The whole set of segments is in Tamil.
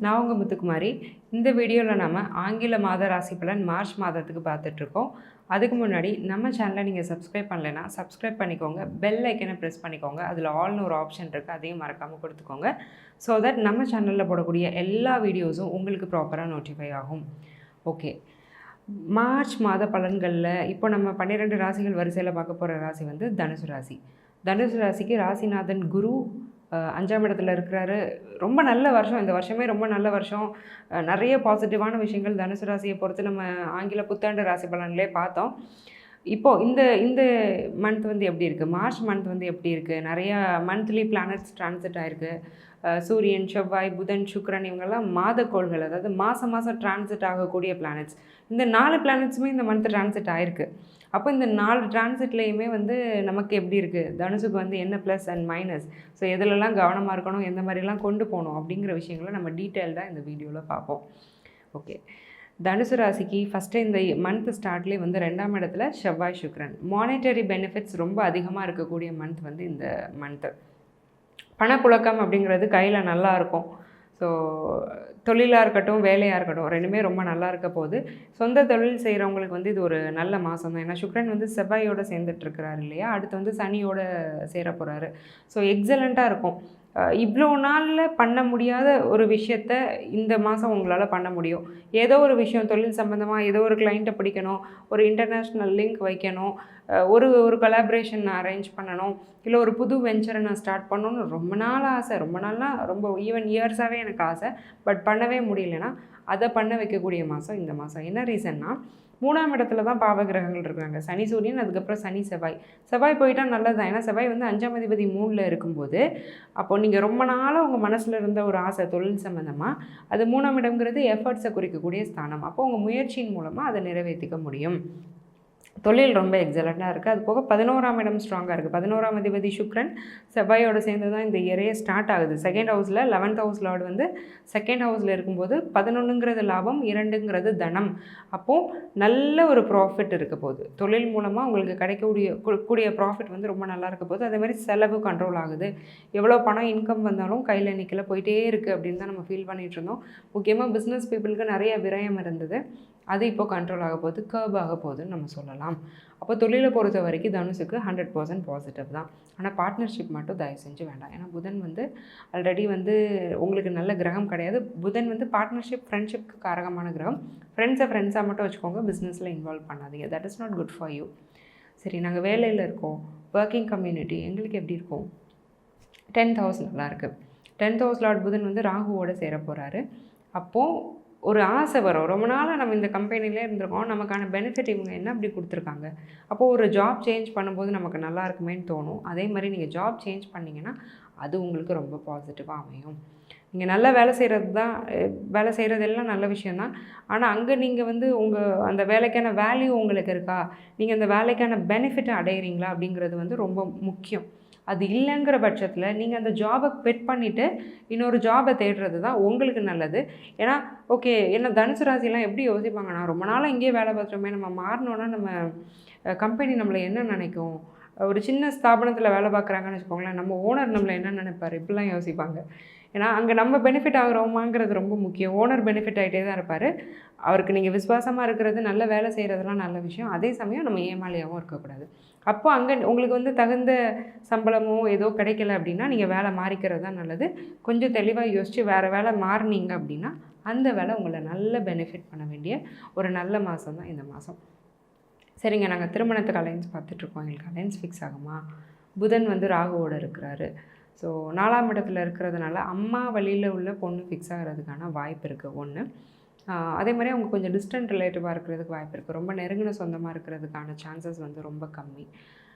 நான் உங்கள் முத்துக்குமாரி. இந்த வீடியோவில் நம்ம ஆங்கில மாத ராசி பலன் மார்ச் மாதத்துக்கு பார்த்துட்ருக்கோம். அதுக்கு முன்னாடி நம்ம சேனலை நீங்கள் சப்ஸ்கிரைப் பண்ணலைன்னா சப்ஸ்கிரைப் பண்ணிக்கோங்க. பெல் ஐக்கனை ப்ரெஸ் பண்ணிக்கோங்க. அதில் ஆல்னு ஒரு ஆப்ஷன் இருக்குது, அதையும் மறக்காமல் கொடுத்துக்கோங்க. ஸோ தட் நம்ம சேனலில் போடக்கூடிய எல்லா வீடியோஸும் உங்களுக்கு ப்ராப்பராக நோட்டிஃபை ஆகும். ஓகே, மார்ச் மாத பலன்களில் இப்போ நம்ம 12 ராசிகள் வரிசையில் பார்க்க போகிற ராசி வந்து தனுசு ராசி. தனுசு ராசிக்கு ராசிநாதன் குரு 5ஆம் இடத்துல இருக்கிறாரு. ரொம்ப நல்ல வருஷம், இந்த வருஷமே ரொம்ப நல்ல வருஷம். நிறைய பாசிட்டிவான விஷயங்கள் தனுசு ராசியை பொறுத்து நம்ம ஆங்கில புத்தாண்டு ராசி பலன்களே பார்த்தோம். இப்போது இந்த இந்த மந்த் வந்து எப்படி இருக்குது, மார்ச் மந்த் வந்து எப்படி இருக்குது, நிறையா மந்த்லி பிளானட்ஸ் டிரான்சிட் ஆகிருக்கு. சூரியன், செவ்வாய், புதன், சுக்கிரன் இவங்கெல்லாம் மாதக்கோள்கள், அதாவது மாதம் டிரான்சிட் ஆகக்கூடிய பிளானட்ஸ். இந்த 4 பிளானட்ஸுமே இந்த மந்த் டிரான்சிட் ஆகிருக்கு. அப்போ இந்த 4 டிரான்சிட்லேயுமே வந்து நமக்கு எப்படி இருக்குது, தனுசுக்கு வந்து என்ன ப்ளஸ் அண்ட் மைனஸ், ஸோ எதுலலாம் கவனமாக இருக்கணும், எந்த மாதிரிலாம் கொண்டு போகணும் அப்படிங்கிற விஷயங்களை நம்ம டீட்டெயில்டாக இந்த வீடியோவில் பார்ப்போம். ஓகே, தனுசு ராசிக்கு ஃபஸ்ட்டு இந்த மந்த் ஸ்டார்ட்லேயே வந்து 2ஆம் இடத்துல செவ்வாய், சுக்கிரன். மானிட்டரி பெனிஃபிட்ஸ் ரொம்ப அதிகமாக இருக்கக்கூடிய மந்த் வந்து இந்த மந்த்து. பணப்புழக்கம் அப்படிங்கிறது கையில் நல்லா இருக்கும். ஸோ தொழிலாக இருக்கட்டும், வேலையாக இருக்கட்டும், ரெண்டுமே ரொம்ப நல்லா இருக்க போகுது. சொந்த தொழில் செய்கிறவங்களுக்கு வந்து இது ஒரு நல்ல மாதம் தான். ஏன்னா சுக்கிரன் வந்து செவ்வாயோடு சேர்ந்துட்டுருக்கிறாரு இல்லையா, அடுத்து வந்து சனியோடு சேர போகிறாரு. ஸோ எக்ஸலண்ட்டாக இருக்கும். இவ்வளோ நாளில் பண்ண முடியாத ஒரு விஷயத்த இந்த மாதம் உங்களால் பண்ண முடியும். ஏதோ ஒரு விஷயம் தொழில் சம்மந்தமாக ஏதோ ஒரு கிளைண்ட்டை பிடிக்கணும், ஒரு இன்டர்நேஷ்னல் லிங்க் வைக்கணும், ஒரு கொலாபரேஷன் நான் அரேஞ்ச் பண்ணணும், இல்லை ஒரு புது வெஞ்சரை நான் ஸ்டார்ட் பண்ணணும்னு ரொம்ப நாள் ஆசை. ரொம்ப நாள்னால் ரொம்ப ஈவன் இயர்ஸாகவே எனக்கு ஆசை. பட் பண்ணவே முடியலன்னா அதை பண்ண வைக்கக்கூடிய மாதம் இந்த மாதம். என்ன ரீசன்னா, 3ஆம் இடத்துல தான் பாவகிரகங்கள் இருக்காங்க. சனி, சூரியன், அதுக்கப்புறம் சனி, செவ்வாய். செவ்வாய் போயிட்டால் நல்லது தான். ஏன்னா செவ்வாய் வந்து 5ஆம் அதிபதி 3ல் இருக்கும்போது, அப்போது நீங்கள் ரொம்ப நாளாக உங்கள் மனசில் இருந்த ஒரு ஆசை தொழில் சம்மந்தமாக, அது 3ஆம் இடம்ங்கிறது எஃபர்ட்ஸை குறிக்கக்கூடிய ஸ்தானம். அப்போ உங்கள் முயற்சியின் மூலமாக அதை நிறைவேற்றிக்க முடியும். தொழில் ரொம்ப எக்ஸலண்ட்டாக இருக்குது. அது போக 11ஆம் இடம் ஸ்ட்ராங்காக இருக்குது. 11ஆம் அதிபதி சுக்ரன் செவ்வாயோடு சேர்ந்து தான் இந்த இயரே ஸ்டார்ட் ஆகுது. செகண்ட் ஹவுஸில் 11th ஹவுஸ் லார்டு வந்து செகண்ட் ஹவுஸில் இருக்கும்போது 11ங்கிறது லாபம், 2ங்கிறது தனம். அப்போது நல்ல ஒரு ப்ராஃபிட் இருக்க போகுது. தொழில் மூலமாக உங்களுக்கு கிடைக்கக்கூடிய ப்ராஃபிட் வந்து ரொம்ப நல்லா இருக்க போகுது. அதேமாதிரி செலவு கண்ட்ரோல் ஆகுது. எவ்வளோ பணம் இன்கம் வந்தாலும் கையில் நிற்கல, போயிட்டே இருக்குது அப்படின்னு தான் நம்ம ஃபீல் பண்ணிகிட்டு இருந்தோம். முக்கியமாக பிஸ்னஸ் பீப்புளுக்கு நிறைய விரயம் இருந்தது. அது இப்போ கண்ட்ரோல் ஆக போகுது, கர்ப் ஆக போகுதுன்னு நம்ம சொல்லலாம். அப்போ தொழிலை பொறுத்த வரைக்கும் தனுசுக்கு 100% பாசிட்டிவ் தான். ஆனால் பார்ட்னர்ஷிப் மட்டும் தயவு செஞ்சு வேண்டாம். ஏன்னா புதன் வந்து ஆல்ரெடி வந்து உங்களுக்கு நல்ல கிரகம் கிடையாது. புதன் வந்து பார்ட்னர்ஷிப், ஃப்ரெண்ட்ஷிப்க்கு காரகமான கிரகம். ஃப்ரெண்ட்ஸாக மட்டும் வச்சுக்கோங்க, பிஸ்னஸில் இன்வால்வ் பண்ணாதீங்க. That is not good for you. சரி, நாங்கள் வேலையில் இருக்கோம், ஒர்க்கிங் கம்யூனிட்டி, எங்களுக்கு எப்படி இருக்கும்? 10th ஹவுஸ் நல்லாயிருக்கு. 10th ஹவுஸ் லார்ட் புதன் வந்து ராகுவோடு சேர போகிறாரு. அப்போது ஒரு ஆசை வரும், ரொம்ப நாளாக நம்ம இந்த கம்பெனிலே இருந்திருக்கோம், நமக்கான பெனிஃபிட் இவங்க என்ன அப்படி கொடுத்துருக்காங்க, அப்போது ஒரு ஜாப் சேஞ்ச் பண்ணும்போது நமக்கு நல்லா இருக்குமேன்னு தோணும். அதே மாதிரி நீங்கள் ஜாப் சேஞ்ச் பண்ணிங்கன்னா அது உங்களுக்கு ரொம்ப பாசிட்டிவாக அமையும். நீங்கள் நல்லா வேலை செய்கிறது எல்லாம் நல்ல விஷயந்தான். ஆனால் அங்கே நீங்கள் வந்து உங்கள் அந்த வேலைக்கான வேல்யூ உங்களுக்கு இருக்கா, நீங்கள் அந்த வேலைக்கான பெனிஃபிட்டை அடையிறீங்களா அப்படிங்கிறது வந்து ரொம்ப முக்கியம். அது இல்லைங்கிற பட்சத்தில் நீங்கள் அந்த ஜாபை குவிட் பண்ணிவிட்டு இன்னொரு ஜாபை தேடுறது தான் உங்களுக்கு நல்லது. ஏன்னா ஓகே, என்ன தனுசு ராசிலாம் எப்படி யோசிப்பாங்கன்னா, ரொம்ப நாளாக இங்கேயே வேலை பார்த்துட்டோமே, நம்ம மாறினோன்னா நம்ம கம்பெனி நம்மளை என்ன நினைக்கும், ஒரு சின்ன ஸ்தாபனத்தில் வேலை பார்க்குறாங்கன்னு வச்சுக்கோங்களேன், நம்ம ஓனர் நம்மளை என்ன நினைப்பார், இப்படிலாம் யோசிப்பாங்க. ஏன்னா அங்கே நம்ம பெனிஃபிட் ஆகிறோமாங்கிறது ரொம்ப முக்கியம். ஓனர் பெனிஃபிட் ஆகிட்டே தான் இருப்பார். அவருக்கு நீங்கள் விசுவாசமாக இருக்கிறது, நல்ல வேலை செய்கிறதுலாம் நல்ல விஷயம். அதே சமயம் நம்ம ஏமாளியாகவும் இருக்கக்கூடாது. அப்போ அங்கே உங்களுக்கு வந்து தகுந்த சம்பளமோ ஏதோ கிடைக்கல அப்படின்னா நீங்கள் வேலை மாறிக்கிறது தான் நல்லது. கொஞ்சம் தெளிவாக யோசித்து வேறு வேலை மாறினீங்க அப்படின்னா அந்த வேலை உங்களை நல்ல பெனிஃபிட் பண்ண வேண்டிய ஒரு நல்ல மாதம் தான் இந்த மாதம். சரிங்க, நாங்கள் திருமணத்துக்கு அலைன்ஸ் பார்த்துட்ருக்கோம், எங்களுக்கு அலைன்ஸ் ஃபிக்ஸ் ஆகுமா? புதன் வந்து ராகுவோடு இருக்கிறாரு. ஸோ 4ஆம் இடத்துல இருக்கிறதுனால அம்மா வழியில் உள்ள பொண்ணு ஃபிக்ஸ் ஆகிறதுக்கான வாய்ப்பு இருக்குது ஒன்று. அதே மாதிரி அவங்க கொஞ்சம் டிஸ்டன்ட் ரிலேட்டிவாக இருக்கிறதுக்கு வாய்ப்பு இருக்குது. ரொம்ப நெருங்கின சொந்தமாக இருக்கிறதுக்கான சான்சஸ் வந்து ரொம்ப கம்மி.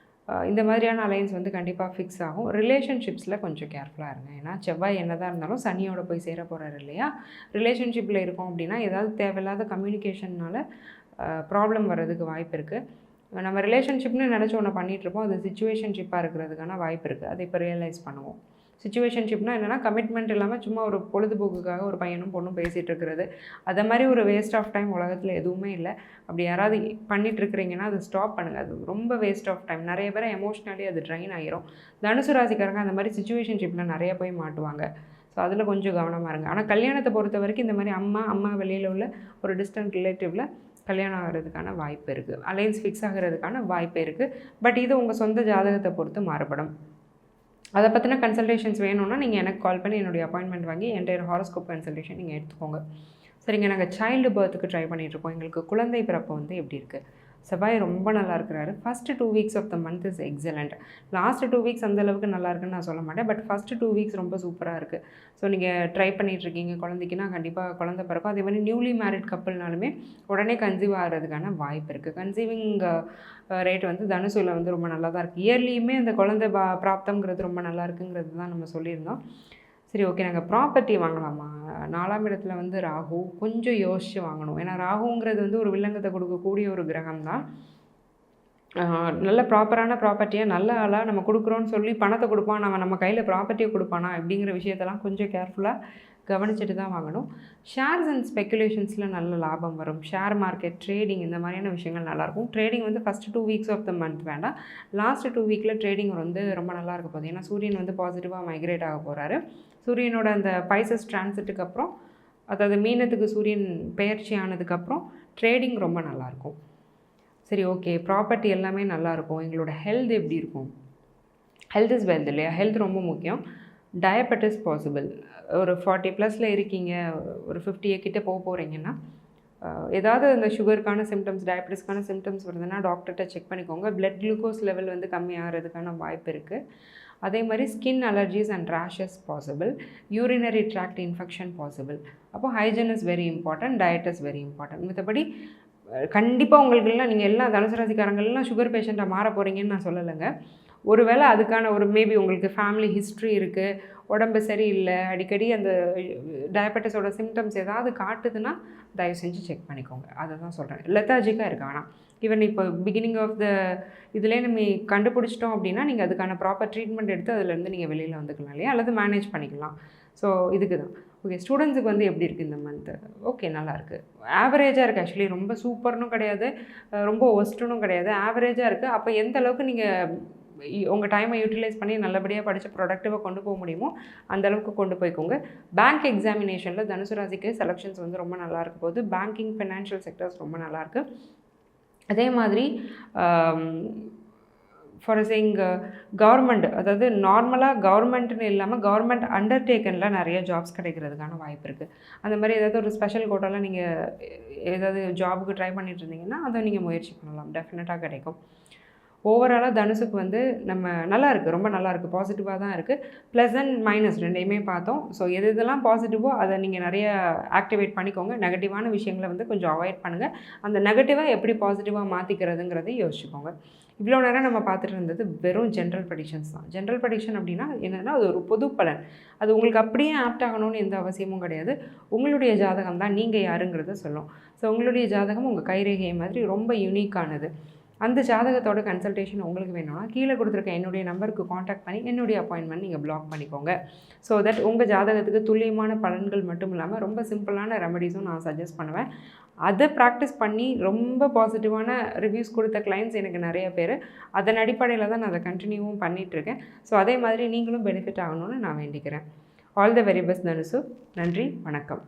இந்த மாதிரியான அலைன்ஸ் வந்து கண்டிப்பாக ஃபிக்ஸ் ஆகும். ரிலேஷன்ஷிப்ஸில் கொஞ்சம் கேர்ஃபுல்லாக இருங்க. ஏன்னா செவ்வாய் என்னதான் இருந்தாலும் சனியோட போய் சேர போகிறாரு இல்லையா. ரிலேஷன்ஷிப்பில் இருக்கோம் அப்படின்னா ஏதாவது தேவையில்லாத கம்யூனிகேஷனால் ப்ராப்ளம் வர்றதுக்கு வாய்ப்பு இருக்குது. நம்ம ரிலேஷன்ஷிப்னு நினச்சி ஒன்று பண்ணிகிட்ருப்போம், அது சிச்சுவேஷன்ஷிப்பாக இருக்கிறதுக்கான வாய்ப்பு இருக்குது. அதை இப்போ ரியலைஸ் பண்ணுவோம். சிச்சுவேஷன்ஷிப்னால் என்னென்னா, கமிட்மெண்ட் இல்லாமல் சும்மா ஒரு பொழுதுபோக்குக்காக ஒரு பையனும் பொண்ணும் பேசிகிட்டு இருக்கிறது, அதை மாதிரி ஒரு வேஸ்ட் ஆஃப் டைம் உலகத்தில் எதுவுமே இல்லை. அப்படி யாராவது பண்ணிகிட்ருக்கிறீங்கன்னா அது ஸ்டாப் பண்ணுங்கள். அது ரொம்ப வேஸ்ட் ஆஃப் டைம். நிறைய பேர் எமோஷ்னலி அது ட்ரைன் ஆகிரும். தனுசு ராசிக்காரங்க அந்த மாதிரி சிச்சுவேஷன்ஷிப்பில் நிறைய போய் மாட்டுவாங்க. ஸோ அதில் கொஞ்சம் கவனமாக இருங்க. ஆனால் கல்யாணத்தை பொறுத்த வரைக்கும் இந்த மாதிரி அம்மா வெளியில் உள்ள ஒரு டிஸ்டன்ட் ரிலேட்டிவில் கல்யாணம் ஆகிறதுக்கான வாய்ப்பு இருக்குது, அலைன்ஸ் ஃபிக்ஸ் ஆகிறதுக்கான வாய்ப்பு இருக்குது. பட் இது உங்கள் சொந்த ஜாதகத்தை பொறுத்து மாறுபடும். அதை பற்றின கன்சல்டேஷன்ஸ் வேணும்னா நீங்கள் எனக்கு கால் பண்ணி என்னுடைய அப்பாயின்மெண்ட் வாங்கி என்டையர் ஹாரோஸ்கோப் கன்சல்டேஷன் நீங்கள் எடுத்துக்கோங்க. சரிங்க, நாங்கள் சைல்டு பர்த்துக்கு ட்ரை பண்ணிகிட்ருக்கோம். எங்களுக்கு குழந்தை பிறப்பு வந்து எப்படி இருக்குது? செவ்வாய் ரொம்ப நல்லா இருக்கிறாரு. First 2 weeks of the month is excellent. Last 2 weeks அந்தளவுக்கு நல்லா இருக்குன்னு நான் சொல்ல மாட்டேன். பட் ஃபஸ்ட்டு 2 வீக்ஸ் ரொம்ப சூப்பராக இருக்குது. ஸோ நீங்கள் ட்ரை பண்ணிகிட்ருக்கீங்க குழந்தைக்குன்னா கண்டிப்பாக குழந்தை பிறக்கும். அதே மாதிரி நியூலி மேரிட் கப்புள்னாலுமே உடனே கன்சீவ் ஆகிறதுக்கான வாய்ப்பு இருக்குது. கன்சீவிங் ரேட் வந்து தனுசுல வந்து ரொம்ப நல்லா தான் இருக்குது. இயர்லியுமே அந்த குழந்தை பிராப்தங்கிறது ரொம்ப நல்லா இருக்குங்கிறது தான் நம்ம சொல்லியிருந்தோம். சரி, ஓகே. நாங்கள் ப்ராப்பர்ட்டி வாங்கலாமா? 4ஆம் இடத்துல வந்து ராகு, கொஞ்சம் யோசித்து வாங்கணும். ஏன்னா ராகுங்கிறது வந்து ஒரு வில்லங்கத்தை கொடுக்கக்கூடிய ஒரு கிரகம் தான். நல்ல ப்ராப்பரான ப்ராப்பர்ட்டியாக நல்ல ஆளாக நம்ம கொடுக்குறோன்னு சொல்லி பணத்தை கொடுப்பான், நம்ம கையில் ப்ராப்பர்ட்டியை கொடுப்பானா அப்படிங்கிற விஷயத்தெல்லாம் கொஞ்சம் கேர்ஃபுல்லாக கவனிச்சுட்டு தான் வாங்கணும். ஷேர்ஸ் அண்ட் ஸ்பெக்குலேஷன்ஸில் நல்ல லாபம் வரும். ஷேர் மார்க்கெட், ட்ரேடிங் இந்த மாதிரியான விஷயங்கள் நல்லாயிருக்கும். ட்ரேடிங் வந்து first 2 weeks of the month வேண்டாம், லாஸ்ட்டு 2 வீக்கில் ட்ரேடிங் வந்து ரொம்ப நல்லா இருக்க போகுது. ஏன்னா சூரியன் வந்து பாசிட்டிவாக மைக்ரேட் ஆக போகிறாரு. சூரியனோட அந்த பைசஸ் டிரான்சிட்டுக்கு அப்புறம், அதாவது மீனத்துக்கு சூரியன் பெயர்ச்சி ஆனதுக்கப்புறம் ட்ரேடிங் ரொம்ப நல்லாயிருக்கும். சரி, ஓகே. ப்ராப்பர்ட்டி எல்லாமே நல்லாயிருக்கும். எங்களோட ஹெல்த் எப்படி இருக்கும்? ஹெல்த் இஸ் வெல்த் இல்லையா? ஹெல்த் ரொம்ப முக்கியம். Diabetes possible. ஒரு 40+ இருக்கீங்க, ஒரு 50 கிட்ட போகிறீங்கன்னா ஏதாவது இந்த சுகருக்கான சிம்டம்ஸ், டயபெட்டிஸ்க்கான சிம்டம்ஸ் வருதுன்னா டாக்டர்கிட்ட செக் பண்ணிக்கோங்க. பிளட் குளுக்கோஸ் லெவல் வந்து கம்மியாகிறதுக்கான வாய்ப்பு இருக்குது. அதே மாதிரி skin allergies and rashes possible. Urinary tract infection possible. அப்போ hygiene is very important, diet is very important. மற்றபடி கண்டிப்பாக உங்களுக்குலாம் நீங்கள் எல்லாம் தனுசு ராசிக்காரங்கள்லாம் சுகர் பேஷண்ட்டாக மாற போகிறீங்கன்னு நான் சொல்லலைங்க. ஒருவேளை அதுக்கான ஒரு மேபி உங்களுக்கு ஃபேமிலி ஹிஸ்ட்ரி இருக்குது, உடம்பு சரியில்லை, அடிக்கடி அந்த டயபெட்டிஸோட சிம்டம்ஸ் ஏதாவது காட்டுதுன்னா தயவு செஞ்சு செக் பண்ணிக்கோங்க. அதை தான் சொல்கிறேன். லெத்தாஜிக்காக இருக்கு. ஆனால் ஈவன் இப்போ பிகினிங் ஆஃப் த இதிலே நம்ம கண்டுபிடிச்சிட்டோம் அப்படின்னா நீங்கள் அதுக்கான ப்ராப்பர் ட்ரீட்மெண்ட் எடுத்து அதுலேருந்து நீங்கள் வெளியில் வந்துக்கலாம் இல்லையா, அல்லது மேனேஜ் பண்ணிக்கலாம். ஸோ இதுக்கு தான். ஓகே, ஸ்டூடெண்ட்ஸுக்கு வந்து எப்படி இருக்குது இந்த மந்த்து? ஓகே, நல்லாயிருக்கு. ஆவரேஜாக இருக்குது. ஆக்சுவலி ரொம்ப சூப்பர்னும் கிடையாது, ரொம்ப ஒஸ்ட்டுனும் கிடையாது, ஆவரேஜாக இருக்குது. அப்போ எந்த அளவுக்கு நீங்கள் உங்கள் டைமை யூட்டிலைஸ் பண்ணி நல்லபடியாக படித்து ப்ரொடக்டிவாக கொண்டு போக முடியுமோ அந்தளவுக்கு கொண்டு போய்க்கோங்க. பேங்க் எக்ஸாமினேஷனில் தனுசு ராசிக்கு செலெக்ஷன்ஸ் வந்து ரொம்ப நல்லா இருக்க போகுது. பேங்கிங், ஃபினான்ஷியல் செக்டர்ஸ் ரொம்ப நல்லாயிருக்கு. அதே மாதிரி ஃபார் சேயிங் கவர்மெண்ட், அதாவது நார்மலாக கவர்மெண்ட்டுன்னு இல்லாமல் கவர்மெண்ட் அண்டர்டேக்கனில் நிறைய ஜாப்ஸ் கிடைக்கிறதுக்கான வாய்ப்பு இருக்குது. அந்த மாதிரி ஏதாவது ஒரு ஸ்பெஷல் கோட்டாவில் நீங்கள் ஏதாவது ஜாபுக்கு ட்ரை பண்ணிட்டு இருந்தீங்கன்னா அதை நீங்கள் முயற்சி பண்ணலாம், டெஃபினட்டாக கிடைக்கும். ஓவராலாக தனுசுக்கு வந்து நம்ம நல்லா இருக்குது, ரொம்ப நல்லா இருக்குது, பாசிட்டிவாக தான் இருக்குது. ப்ளஸ் அண்ட் மைனஸ் ரெண்டையுமே பார்த்தோம். ஸோ எது இதெல்லாம் பாசிட்டிவோ அதை நீங்கள் நிறைய ஆக்டிவேட் பண்ணிக்கோங்க. நெகட்டிவான விஷயங்களை வந்து கொஞ்சம் அவாய்ட் பண்ணுங்கள். அந்த நெகட்டிவாக எப்படி பாசிட்டிவாக மாற்றிக்கிறதுங்கிறதையும் யோசிச்சுக்கோங்க. இவ்வளோ நேரம் நம்ம பார்த்துட்டு இருந்தது வெறும் ஜென்ரல் ப்ரெடிக்ஷன்ஸ் தான். ஜென்ரல் ப்ரெடிக்ஷன் அப்படின்னா என்னென்னா அது ஒரு பொது பலன். அது உங்களுக்கு அப்படியே ஆப்ட் ஆகணும்னு எந்த அவசியமும் கிடையாது. உங்களுடைய ஜாதகம் தான் நீங்கள் யாருங்கிறத சொல்லும். ஸோ உங்களுடைய ஜாதகம் உங்கள் கைரேகை மாதிரி ரொம்ப யூனிக்கானது. அந்த ஜாதகத்தோட கன்சல்டேஷன் உங்களுக்கு வேணும்னா கீழே கொடுத்துருக்க என்னுடைய நம்பருக்கு காண்டாக்ட் பண்ணி என்னுடைய அப்பாயின்மெண்ட் நீங்கள் பிளாக் பண்ணிக்கோங்க. ஸோ தட் உங்கள் ஜாதகத்துக்கு துல்லியமான பலன்கள் மட்டும் இல்லாமல் ரொம்ப சிம்பிளான ரெமடிஸும் நான் சஜஸ்ட் பண்ணுவேன். அதை ப்ராக்டிஸ் பண்ணி ரொம்ப பாசிட்டிவான ரிவ்யூஸ் கொடுத்த கிளைண்ட்ஸ் எனக்கு நிறைய பேர். அதன் அடிப்படையில் தான் நான் அதை கண்டினியூவும் பண்ணிகிட்ருக்கேன். ஸோ அதே மாதிரி நீங்களும் பெனிஃபிட் ஆகணும்னு நான் வேண்டிக்கிறேன். ஆல் த வெரி பெஸ்ட் தனுசு. நன்றி, வணக்கம்.